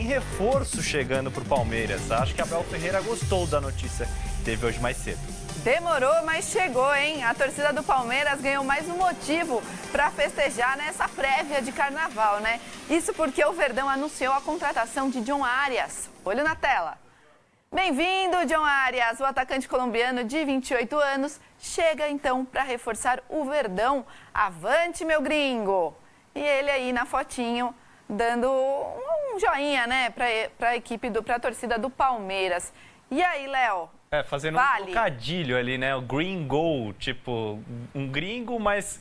reforço chegando para o Palmeiras. Acho que Abel Ferreira gostou da notícia que teve hoje mais cedo. Demorou, mas chegou, hein? A torcida do Palmeiras ganhou mais um motivo para festejar nessa prévia de carnaval, né? Isso porque o Verdão anunciou a contratação de John Arias. Olho na tela. Bem-vindo, John Arias. O atacante colombiano de 28 anos chega então para reforçar o Verdão. Avante, meu gringo! E ele aí na fotinho dando um joinha, né, para a torcida do Palmeiras. E aí, Léo? Fazendo um trocadilho ali, né? O green goal, tipo, um gringo, mas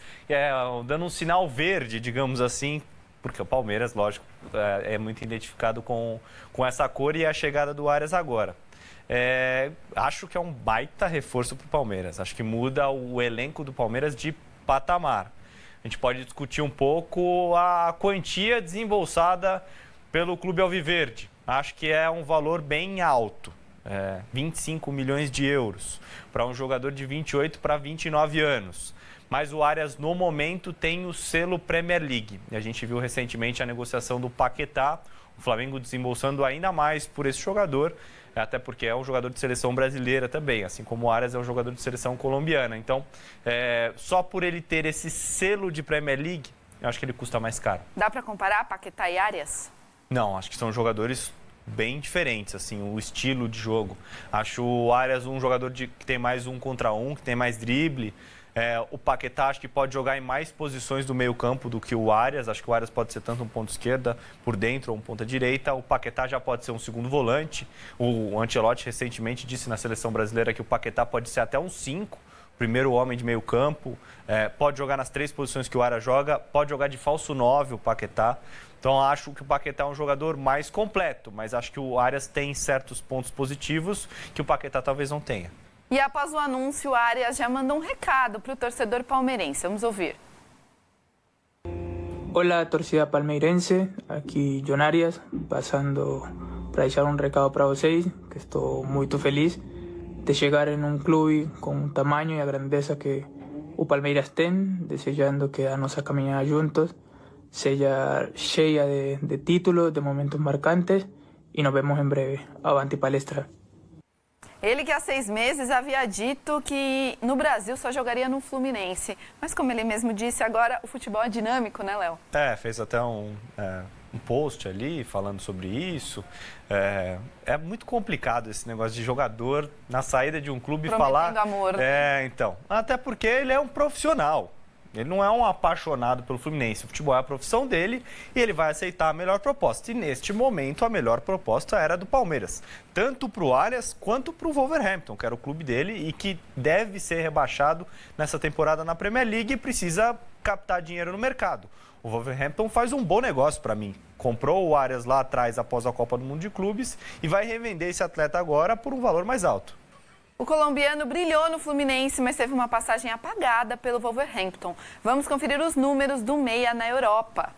dando um sinal verde, digamos assim, porque o Palmeiras, lógico, é muito identificado com essa cor e a chegada do Arias agora. Acho que é um baita reforço para o Palmeiras. Acho que muda o elenco do Palmeiras de patamar. A gente pode discutir um pouco a quantia desembolsada pelo Clube Alviverde. Acho que é um valor bem alto. 25 milhões de euros para um jogador de 28 para 29 anos. Mas o Arias, no momento, tem o selo Premier League. E a gente viu recentemente a negociação do Paquetá, o Flamengo desembolsando ainda mais por esse jogador, até porque é um jogador de seleção brasileira também, assim como o Arias é um jogador de seleção colombiana. Então, só por ele ter esse selo de Premier League, eu acho que ele custa mais caro. Dá para comparar Paquetá e Arias? Não, acho que são jogadores bem diferentes, assim, o estilo de jogo. Acho o Arias um jogador que tem mais 1 contra 1, que tem mais drible. O Paquetá acho que pode jogar em mais posições do meio campo do que o Arias. Acho que o Arias pode ser tanto um ponta esquerda por dentro ou um ponta direita. O Paquetá já pode ser um segundo volante. O Ancelotti recentemente disse na seleção brasileira que o Paquetá pode ser até um 5, primeiro homem de meio campo. Pode jogar nas 3 posições que o Arias joga. Pode jogar de falso 9 o Paquetá. Então, acho que o Paquetá é um jogador mais completo, mas acho que o Arias tem certos pontos positivos que o Paquetá talvez não tenha. E após o anúncio, o Arias já mandou um recado para o torcedor palmeirense. Vamos ouvir. Olá, torcida palmeirense. Aqui John Arias, passando para deixar um recado para vocês, que estou muito feliz de chegar em um clube com o tamanho e a grandeza que o Palmeiras tem, desejando que a nossa caminhada juntos seja cheia de títulos, de momentos marcantes e nos vemos em breve. Avante palestra. Ele que há 6 meses havia dito que no Brasil só jogaria no Fluminense. Mas como ele mesmo disse, agora o futebol é dinâmico, né, Léo? Fez até um post ali falando sobre isso. É muito complicado esse negócio de jogador na saída de um clube falar... amor. Então. Até porque ele é um profissional. Ele não é um apaixonado pelo Fluminense. O futebol é a profissão dele e ele vai aceitar a melhor proposta. E neste momento a melhor proposta era do Palmeiras. Tanto para o Arias quanto para o Wolverhampton, que era o clube dele e que deve ser rebaixado nessa temporada na Premier League e precisa captar dinheiro no mercado. O Wolverhampton faz um bom negócio para mim. Comprou o Arias lá atrás após a Copa do Mundo de Clubes e vai revender esse atleta agora por um valor mais alto. O colombiano brilhou no Fluminense, mas teve uma passagem apagada pelo Wolverhampton. Vamos conferir os números do meia na Europa.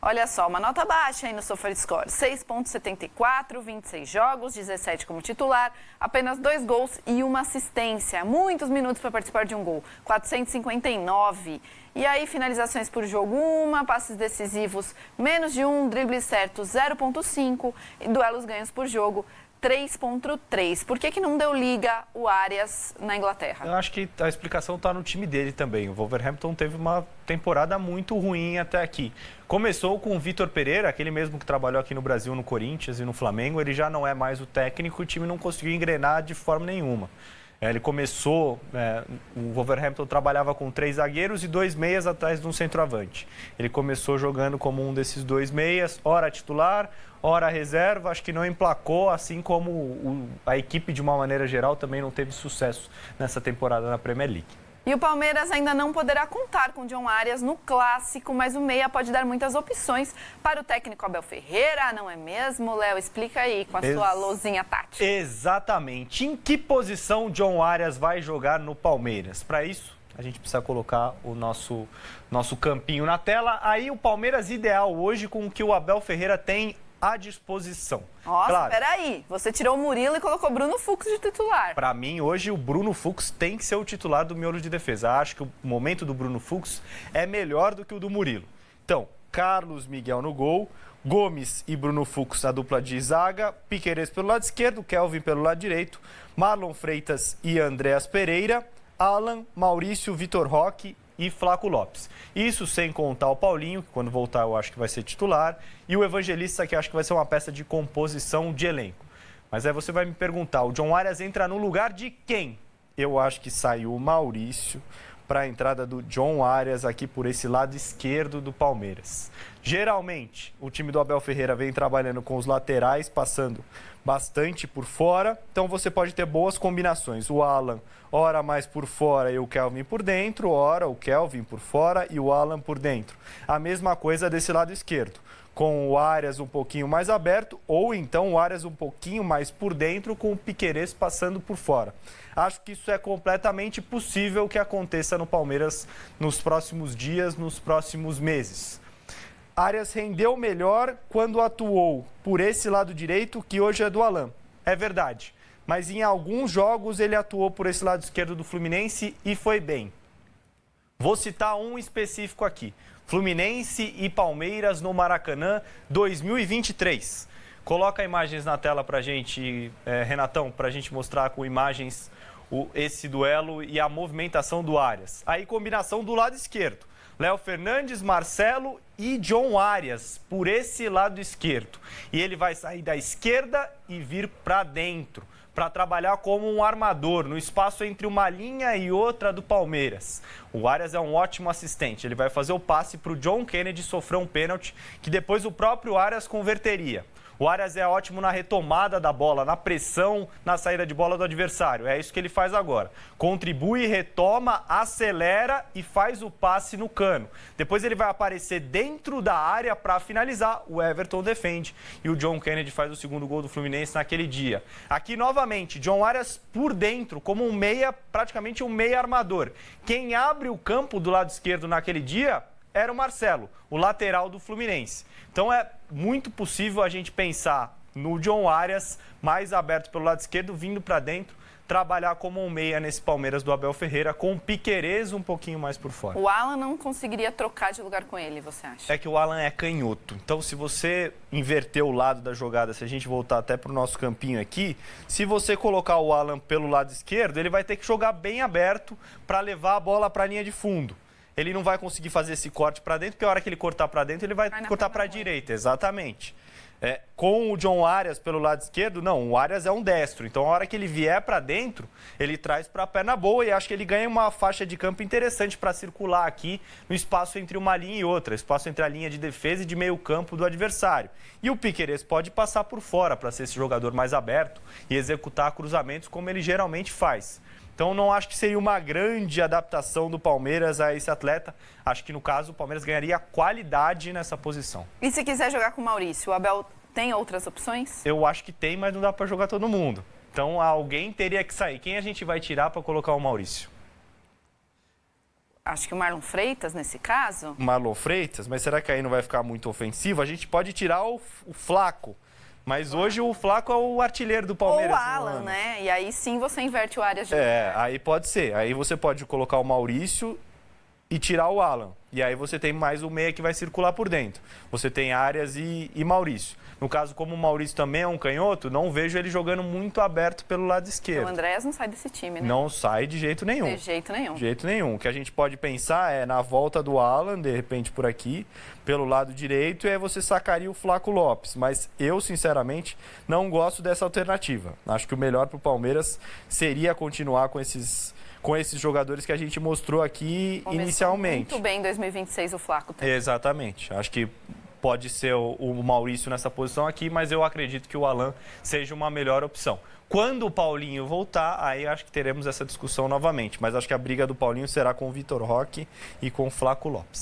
Olha só, uma nota baixa aí no SofaScore. 6,74, 26 jogos, 17 como titular, apenas 2 gols e 1 assistência. Muitos minutos para participar de um gol, 459. E aí, finalizações por jogo, 1, passes decisivos, menos de 1, dribles certos, 0,5 e duelos ganhos por jogo, 3,3. Por que não deu liga o Arias na Inglaterra? Eu acho que a explicação está no time dele também. O Wolverhampton teve uma temporada muito ruim até aqui. Começou com o Vitor Pereira, aquele mesmo que trabalhou aqui no Brasil, no Corinthians e no Flamengo. Ele já não é mais o técnico e o time não conseguiu engrenar de forma nenhuma. Ele começou, o Wolverhampton trabalhava com 3 zagueiros e 2 meias atrás de um centroavante. Ele começou jogando como um desses 2 meias, ora titular, ora reserva, acho que não emplacou, assim como a equipe de uma maneira geral também não teve sucesso nessa temporada na Premier League. E o Palmeiras ainda não poderá contar com John Arias no Clássico, mas o meia pode dar muitas opções para o técnico Abel Ferreira, não é mesmo, Léo? Explica aí com a sua lousinha tática. Exatamente. Em que posição John Arias vai jogar no Palmeiras? Para isso, a gente precisa colocar o nosso campinho na tela. Aí o Palmeiras ideal hoje com o que o Abel Ferreira tem à disposição. Nossa, claro, peraí. Você tirou o Murilo e colocou o Bruno Fux de titular. Para mim, hoje, o Bruno Fux tem que ser o titular do miolo de defesa. Acho que o momento do Bruno Fux é melhor do que o do Murilo. Então, Carlos Miguel no gol, Gomes e Bruno Fux na dupla de zaga, Piquerez pelo lado esquerdo, Kelvin pelo lado direito, Marlon Freitas e Andreas Pereira, Alan, Maurício, Vitor Roque e Flaco Lopes. Isso sem contar o Paulinho, que quando voltar eu acho que vai ser titular, e o Evangelista, que acho que vai ser uma peça de composição de elenco. Mas aí você vai me perguntar, o John Arias entra no lugar de quem? Eu acho que saiu o Maurício para a entrada do John Arias aqui por esse lado esquerdo do Palmeiras. Geralmente, o time do Abel Ferreira vem trabalhando com os laterais, passando bastante por fora. Então, você pode ter boas combinações. O Alan, ora mais por fora e o Kelvin por dentro, ora o Kelvin por fora e o Alan por dentro. A mesma coisa desse lado esquerdo, com o Arias um pouquinho mais aberto ou então o Arias um pouquinho mais por dentro com o Piquerez passando por fora. Acho que isso é completamente possível que aconteça no Palmeiras nos próximos dias, nos próximos meses. Arias rendeu melhor quando atuou por esse lado direito, que hoje é do Alan. É verdade. Mas em alguns jogos ele atuou por esse lado esquerdo do Fluminense e foi bem. Vou citar um específico aqui. Fluminense e Palmeiras no Maracanã 2023. Coloca imagens na tela pra gente, Renatão, pra gente mostrar com imagens esse duelo e a movimentação do Arias. Aí combinação do lado esquerdo. Léo Fernandes, Marcelo e John Arias por esse lado esquerdo. E ele vai sair da esquerda e vir para dentro, para trabalhar como um armador no espaço entre uma linha e outra do Palmeiras. O Arias é um ótimo assistente. Ele vai fazer o passe para o John Kennedy sofrer um pênalti que depois o próprio Arias converteria. O Arias é ótimo na retomada da bola, na pressão, na saída de bola do adversário. É isso que ele faz agora. Contribui, retoma, acelera e faz o passe no cano. Depois ele vai aparecer dentro da área para finalizar. O Everton defende e o John Kennedy faz o segundo gol do Fluminense naquele dia. Aqui novamente, John Arias por dentro, como um meia, praticamente um meia armador. Quem abre o campo do lado esquerdo naquele dia era o Marcelo, o lateral do Fluminense. Então é muito possível a gente pensar no John Arias mais aberto pelo lado esquerdo, vindo para dentro, trabalhar como um meia nesse Palmeiras do Abel Ferreira, com o Piquerez um pouquinho mais por fora. O Alan não conseguiria trocar de lugar com ele, você acha? É que o Alan é canhoto. Então, se você inverter o lado da jogada, se a gente voltar até para o nosso campinho aqui, se você colocar o Alan pelo lado esquerdo, ele vai ter que jogar bem aberto para levar a bola para a linha de fundo. Ele não vai conseguir fazer esse corte para dentro, porque a hora que ele cortar para dentro, ele vai cortar para a direita. Exatamente. Com o John Arias pelo lado esquerdo, não, o Arias é um destro. Então, a hora que ele vier para dentro, ele traz para a perna boa e acho que ele ganha uma faixa de campo interessante para circular aqui no espaço entre uma linha e outra, espaço entre a linha de defesa e de meio campo do adversário. E o Piquerez pode passar por fora para ser esse jogador mais aberto e executar cruzamentos como ele geralmente faz. Então, não acho que seria uma grande adaptação do Palmeiras a esse atleta. Acho que, no caso, o Palmeiras ganharia qualidade nessa posição. E se quiser jogar com o Maurício, o Abel tem outras opções? Eu acho que tem, mas não dá para jogar todo mundo. Então, alguém teria que sair. Quem a gente vai tirar para colocar o Maurício? Acho que o Marlon Freitas, nesse caso. Marlon Freitas? Mas será que aí não vai ficar muito ofensivo? A gente pode tirar o Flaco. Mas hoje o Flaco é o artilheiro do Palmeiras. Ou o Alan, né? E aí sim você inverte o Arias de aí pode ser. Aí você pode colocar o Maurício e tirar o Alan. E aí você tem mais o meia que vai circular por dentro. Você tem Arias e Maurício. No caso, como o Maurício também é um canhoto, não vejo ele jogando muito aberto pelo lado esquerdo. O Andreas não sai desse time, né? Não sai de jeito nenhum. De jeito nenhum. De jeito nenhum. O que a gente pode pensar é na volta do Alan, de repente por aqui, pelo lado direito, e aí você sacaria o Flaco Lopes. Mas eu, sinceramente, não gosto dessa alternativa. Acho que o melhor para o Palmeiras seria continuar com esses jogadores que a gente mostrou aqui inicialmente. Muito bem em 2026 o Flaco também. Exatamente. Acho que pode ser o Maurício nessa posição aqui, mas eu acredito que o Alan seja uma melhor opção. Quando o Paulinho voltar, aí acho que teremos essa discussão novamente. Mas acho que a briga do Paulinho será com o Vitor Roque e com o Flaco Lopes.